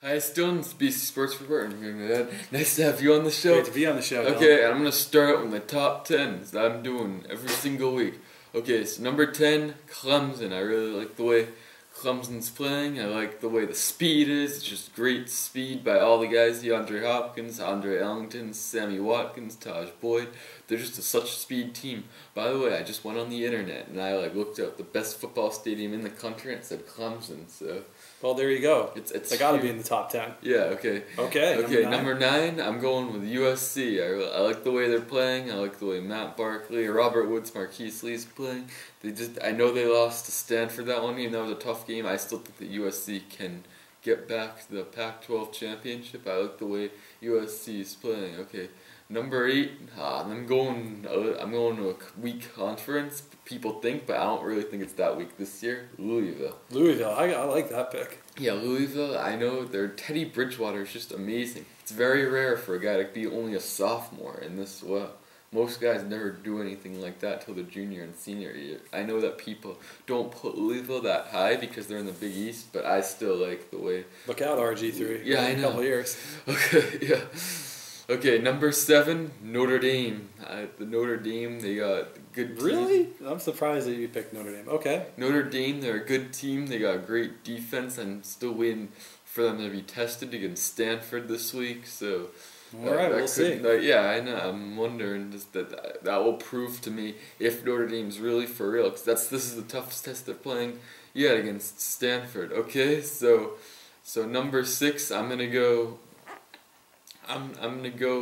Hi, Stone. It's BC Sports Report. Nice to have you on the show. Great to be on the show. Okay, and I'm going to start out with my top 10s that I'm doing every single week. Okay, so number 10, Clemson. I really like the way Clemson's playing. I like the way the speed is. It's just great speed by all the guys. DeAndre Hopkins, Andre Ellington, Sammy Watkins, Taj Boyd. They're just such a speed team. By the way, I just went on the internet and I looked up the best football stadium in the country and it said Clemson. So well, there you go. It's got to be in the top 10. Yeah, okay. Okay, number 9, I'm going with USC. I like the way they're playing. I like the way Matt Barkley, Robert Woods, Marquise Lee's playing. I know they lost to Stanford that one game. That was a tough game. I still think that USC can get back to the Pac-12 championship. I like the way USC is playing. Okay, number 8, I'm going to a weak conference. People think, but I don't really think it's that weak this year. Louisville. I like that pick. Yeah, Louisville, I know Teddy Bridgewater is just amazing. It's very rare for a guy to be only a sophomore in this well. Most guys never do anything like that till the junior and senior year. I know that people don't put Louisville that high because they're in the Big East, but I still like the way... Look out, RG3. Yeah, I know. In a couple of years. Okay, yeah. Okay, number 7, Notre Dame. The Notre Dame, they got a good team. Really? I'm surprised that you picked Notre Dame. Okay. Notre Dame, they're a good team. They got a great defense. I'm still waiting for them to be tested against Stanford this week. So, all right, we'll see. Yeah, I know. I'm wondering just that will prove to me if Notre Dame's really for real. Because this is the toughest test they're playing yet against Stanford. Okay, so number 6, I'm gonna go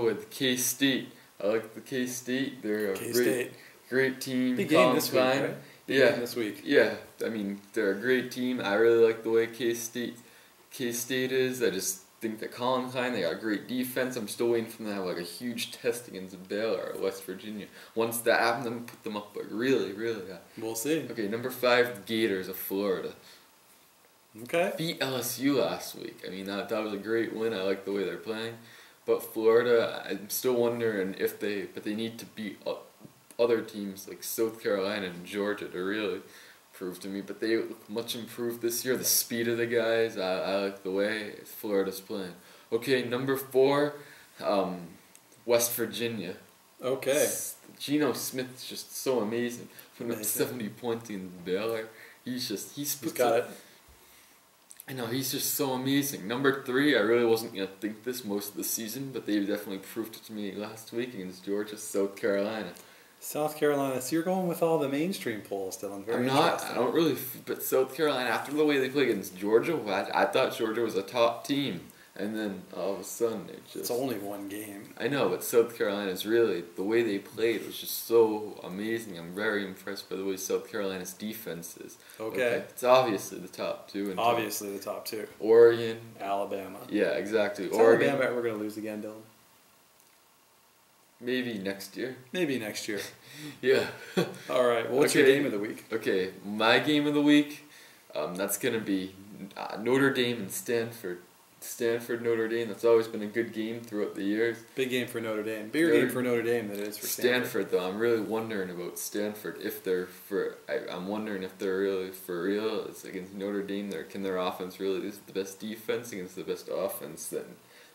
with K-State. I like the K-State. They're a great team. Big game this week, right? Big game this week. Yeah, I mean, they're a great team. I really like the way K-State is. I just think that Colin Klein, they got a great defense. I'm still waiting for them to have like a huge test against Baylor or West Virginia. Once that happens, I'm going to put them up really, really high. We'll see. Okay, number 5, the Gators of Florida. Okay. Beat LSU last week. I mean, that was a great win. I like the way they're playing. But Florida, I'm still wondering if they need to beat other teams like South Carolina and Georgia to really prove to me. But they look much improved this year. The speed of the guys, I like the way Florida's playing. Okay, number 4, West Virginia. Okay. Geno Smith's just so amazing. Putting up 70 points in Baylor. He's got it. I know, he's just so amazing. Number 3, I really wasn't going to think this most of the season, but they definitely proved it to me last week against Georgia, South Carolina. South Carolina, so you're going with all the mainstream polls, Dylan. Very interesting. I don't really, but South Carolina, after the way they played against Georgia, I thought Georgia was a top team. And then all of a sudden it's only one game. I know, but South Carolina's really, the way they played was just so amazing. I'm very impressed by the way South Carolina's defense is. Okay. It's obviously the top 2. Obviously the top 2. Oregon. Alabama. Yeah, exactly. Is Alabama ever going to lose again, Dylan? Maybe next year. Maybe next year. Yeah. All right. Well, what's your game of the week? Okay, my game of the week, that's going to be Notre Dame and Stanford. Notre Dame, that's always been a good game throughout the years. Big game for Notre Dame. Bigger game for Notre Dame than it is for Stanford. Though, I'm really wondering about Stanford. I'm wondering if they're really for real. It's against Notre Dame. Can their offense really is the best defense against the best offense that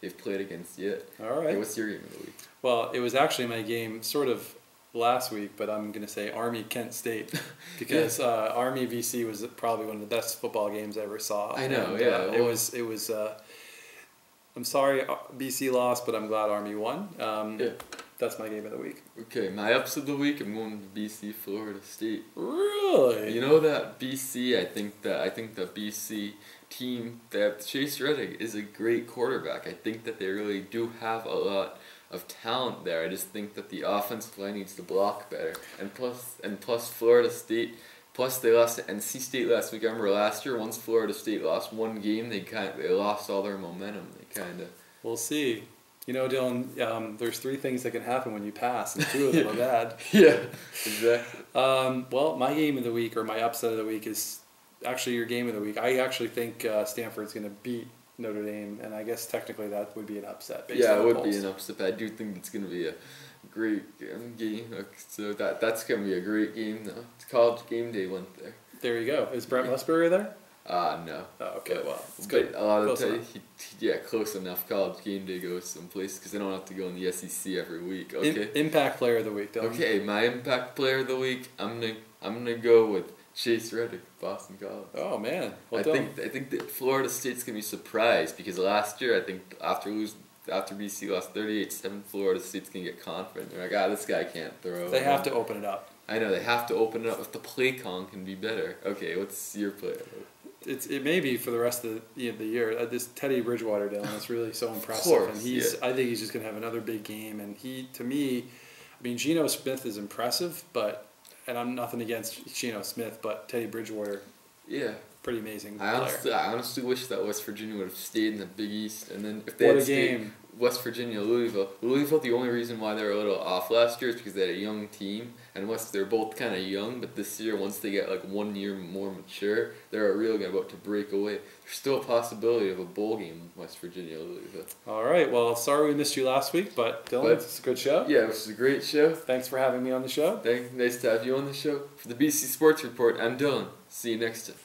they've played against yet? All right. Okay, what's your game of the week? Well, it was actually my game sort of last week, but I'm going to say Army Kent State because Army VC was probably one of the best football games I ever saw. I know, and, yeah. It was. I'm sorry BC lost, but I'm glad Army won. That's my game of the week. Okay, my ups of the week, I'm going to BC Florida State. Really? You know that BC, I think the BC team, that Chase Reddick is a great quarterback. I think that they really do have a lot of talent there. I just think that the offensive line needs to block better. And plus Florida State, plus they lost to NC State last week. I remember last year, once Florida State lost one game, they lost all their momentum. We'll see. You know, Dylan, there's 3 things that can happen when you pass, and 2 of them are bad. Yeah, exactly. Well, my game of the week, or my upset of the week, is actually your game of the week. I actually think Stanford's going to beat Notre Dame, and I guess technically that would be an upset. Yeah, it would be an upset, but I do think it's going to be a great game. So that's going to be a great game, though. It's College Game Day went there. There you go. Is Brent Musburger there? No. Oh, okay, But, well, it's but good. a lot of Close the time, enough. yeah, close enough. College game day goes someplace because they don't have to go in the SEC every week. Okay. Impact player of the week, Dylan. Okay, my impact player of the week. I'm gonna go with Chase Reddick, Boston College. Oh man. Well I done. think that Florida State's gonna be surprised because last year I think after BC lost 38-7, Florida State's gonna get confident. They're like, this guy can't throw. They have to open it up. I know they have to open it up if the play con can be better. Okay, what's your player? It may be for the rest of the year. This Teddy Bridgewater, Dylan, is really so impressive, course, and I think he's just gonna have another big game. And to me, I mean, Geno Smith is impressive, and I'm nothing against Geno Smith, but Teddy Bridgewater, Yeah. pretty amazing I player. honestly wish that West Virginia would have stayed in the Big East, and then if they What had a stayed game. West Virginia, Louisville. The only reason why they were a little off last year is because they had a young team, and they're both kind of young. But this year, once they get like 1 year more mature, they're really about to break away. There's still a possibility of a bowl game with West Virginia, Louisville. All right. Well, sorry we missed you last week, but Dylan, it's a good show. Yeah, it was a great show. Thanks for having me on the show. Nice to have you on the show. For the BC Sports Report, I'm Dylan. See you next time.